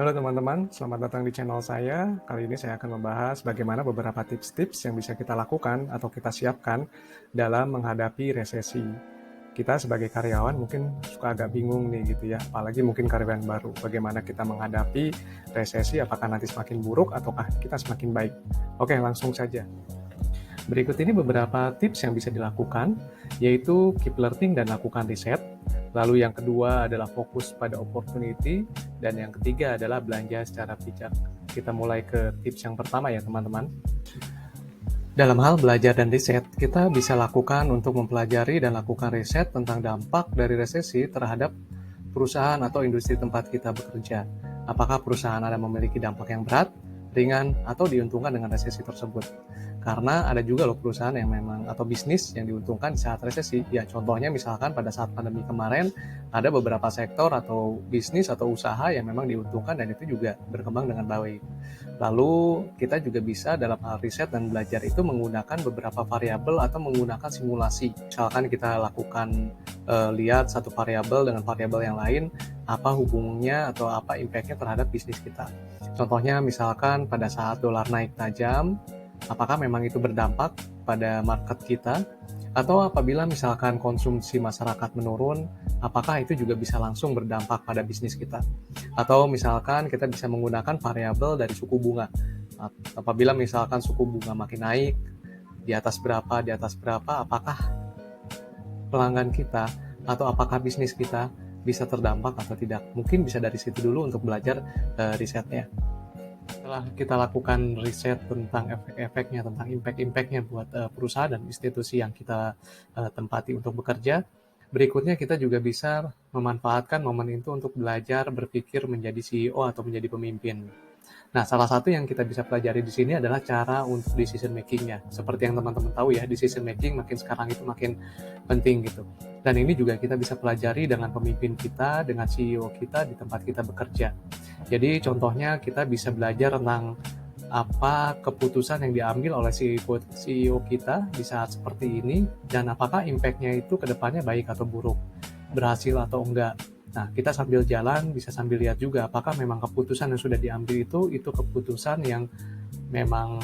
Halo teman-teman, selamat datang di channel saya. Kali ini saya akan membahas bagaimana beberapa tips-tips yang bisa kita lakukan atau kita siapkan dalam menghadapi resesi. Kita sebagai karyawan mungkin suka agak bingung nih gitu ya, apalagi mungkin karyawan baru. Bagaimana kita menghadapi resesi, apakah nanti semakin buruk ataukah kita semakin baik? Oke, langsung saja. Berikut ini beberapa tips yang bisa dilakukan, yaitu keep learning dan lakukan riset. Lalu yang kedua adalah fokus pada opportunity, dan yang ketiga adalah belanja secara bijak. Kita mulai ke tips yang pertama ya teman-teman. Dalam hal belajar dan riset, kita bisa lakukan untuk mempelajari dan lakukan riset tentang dampak dari resesi terhadap perusahaan atau industri tempat kita bekerja. Apakah perusahaan Anda memiliki dampak yang berat, ringan, atau diuntungkan dengan resesi tersebut? Karena ada juga loh perusahaan yang memang atau bisnis yang diuntungkan di saat resesi. Ya contohnya misalkan pada saat pandemi kemarin ada beberapa sektor atau bisnis atau usaha yang memang diuntungkan dan itu juga berkembang dengan baik. Lalu kita juga bisa dalam hal riset dan belajar itu menggunakan beberapa variabel atau menggunakan simulasi. Misalkan kita lakukan lihat satu variabel dengan variabel yang lain, apa hubungannya atau apa impact-nya terhadap bisnis kita. Contohnya misalkan pada saat dolar naik tajam, apakah memang itu berdampak pada market kita? Atau apabila misalkan konsumsi masyarakat menurun, apakah itu juga bisa langsung berdampak pada bisnis kita? Atau misalkan kita bisa menggunakan variabel dari suku bunga. Apabila misalkan suku bunga makin naik, di atas berapa, apakah pelanggan kita atau apakah bisnis kita bisa terdampak atau tidak? Mungkin bisa dari situ dulu untuk belajar risetnya. Setelah kita lakukan riset tentang efek-efeknya, tentang impact-impactnya buat perusahaan dan institusi yang kita tempati untuk bekerja, berikutnya kita juga bisa memanfaatkan momen itu untuk belajar berpikir menjadi CEO atau menjadi pemimpin. Nah, salah satu yang kita bisa pelajari di sini adalah cara untuk decision making-nya. Seperti yang teman-teman tahu ya, decision making makin sekarang itu makin penting gitu. Dan ini juga kita bisa pelajari dengan pemimpin kita, dengan CEO kita di tempat kita bekerja. Jadi contohnya kita bisa belajar tentang apa keputusan yang diambil oleh CEO kita di saat seperti ini, dan apakah impact-nya itu ke depannya baik atau buruk, berhasil atau enggak. Nah, kita sambil jalan bisa sambil lihat juga apakah memang keputusan yang sudah diambil itu keputusan yang memang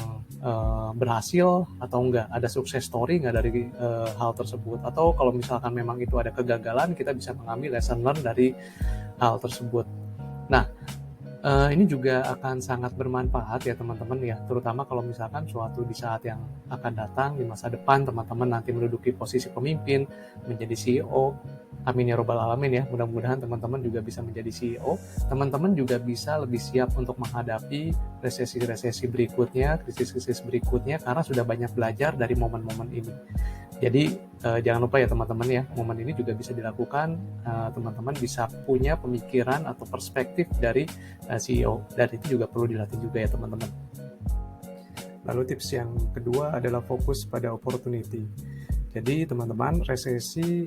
berhasil atau enggak, ada sukses story enggak dari hal tersebut, atau kalau misalkan memang itu ada kegagalan, kita bisa mengambil lesson learn dari hal tersebut. Nah, ini juga akan sangat bermanfaat ya teman-teman ya, terutama kalau misalkan suatu di saat yang akan datang di masa depan teman-teman nanti menduduki posisi pemimpin, menjadi CEO. Amin ya robbal alamin ya, mudah-mudahan teman-teman juga bisa menjadi CEO. Teman-teman juga bisa lebih siap untuk menghadapi resesi-resesi berikutnya, krisis-krisis berikutnya, karena sudah banyak belajar dari momen-momen ini. Jadi jangan lupa ya teman-teman ya, momen ini juga bisa dilakukan, teman-teman bisa punya pemikiran atau perspektif dari CEO, dan itu juga perlu dilatih juga ya teman-teman. Lalu tips yang kedua adalah fokus pada opportunity. Jadi teman-teman, resesi,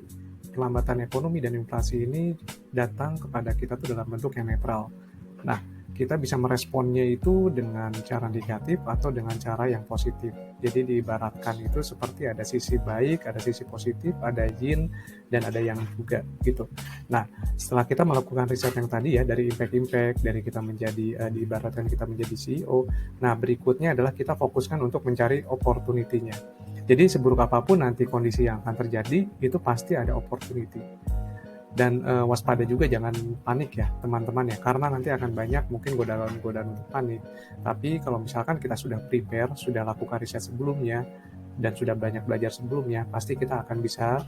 perlambatan ekonomi dan inflasi ini datang kepada kita tuh dalam bentuk yang netral. Nah, kita bisa meresponnya itu dengan cara negatif atau dengan cara yang positif. Jadi diibaratkan itu seperti ada sisi baik, ada sisi positif, ada yin, dan ada yang juga gitu. Nah, setelah kita melakukan riset yang tadi ya, dari impact-impact, dari kita menjadi, diibaratkan kita menjadi CEO, nah berikutnya adalah kita fokuskan untuk mencari opportunity-nya. Jadi seburuk apapun nanti kondisi yang akan terjadi, itu pasti ada opportunity. Dan waspada juga, jangan panik ya teman-teman ya, karena nanti akan banyak mungkin godaan-godaan untuk panik. Tapi kalau misalkan kita sudah prepare, sudah lakukan riset sebelumnya, dan sudah banyak belajar sebelumnya, pasti kita akan bisa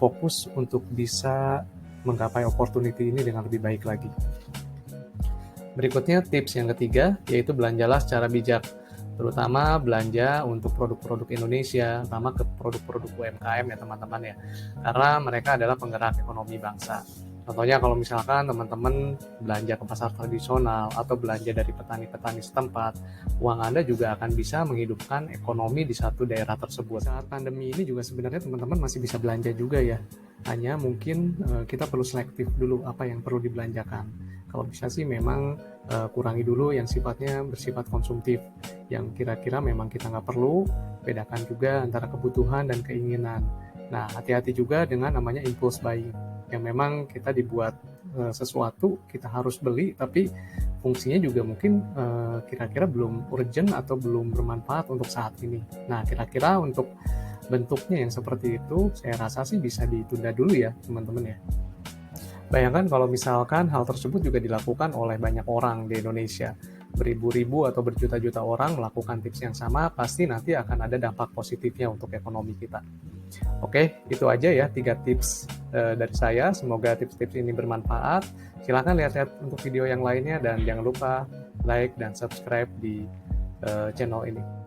fokus untuk bisa menggapai opportunity ini dengan lebih baik lagi. Berikutnya tips yang ketiga, yaitu belanjalah secara bijak, terutama belanja untuk produk-produk Indonesia, terutama ke produk-produk UMKM ya teman-teman ya, karena mereka adalah penggerak ekonomi bangsa. Contohnya kalau misalkan teman-teman belanja ke pasar tradisional atau belanja dari petani-petani setempat, uang Anda juga akan bisa menghidupkan ekonomi di satu daerah tersebut. Saat pandemi ini juga sebenarnya teman-teman masih bisa belanja juga ya, hanya mungkin kita perlu selektif dulu apa yang perlu dibelanjakan. Kalau bisa sih memang kurangi dulu yang sifatnya bersifat konsumtif, yang kira-kira memang kita nggak perlu, bedakan juga antara kebutuhan dan keinginan. Nah, hati-hati juga dengan namanya impulse buying, yang memang kita dibuat sesuatu, kita harus beli, tapi fungsinya juga mungkin kira-kira belum urgent atau belum bermanfaat untuk saat ini. Nah, kira-kira untuk bentuknya yang seperti itu, saya rasa sih bisa ditunda dulu ya, teman-teman ya. Bayangkan kalau misalkan hal tersebut juga dilakukan oleh banyak orang di Indonesia. Beribu-ribu atau berjuta-juta orang melakukan tips yang sama, pasti nanti akan ada dampak positifnya untuk ekonomi kita. Oke, itu aja ya 3 tips dari saya. Semoga tips-tips ini bermanfaat. Silahkan lihat-lihat untuk video yang lainnya dan jangan lupa like dan subscribe di channel ini.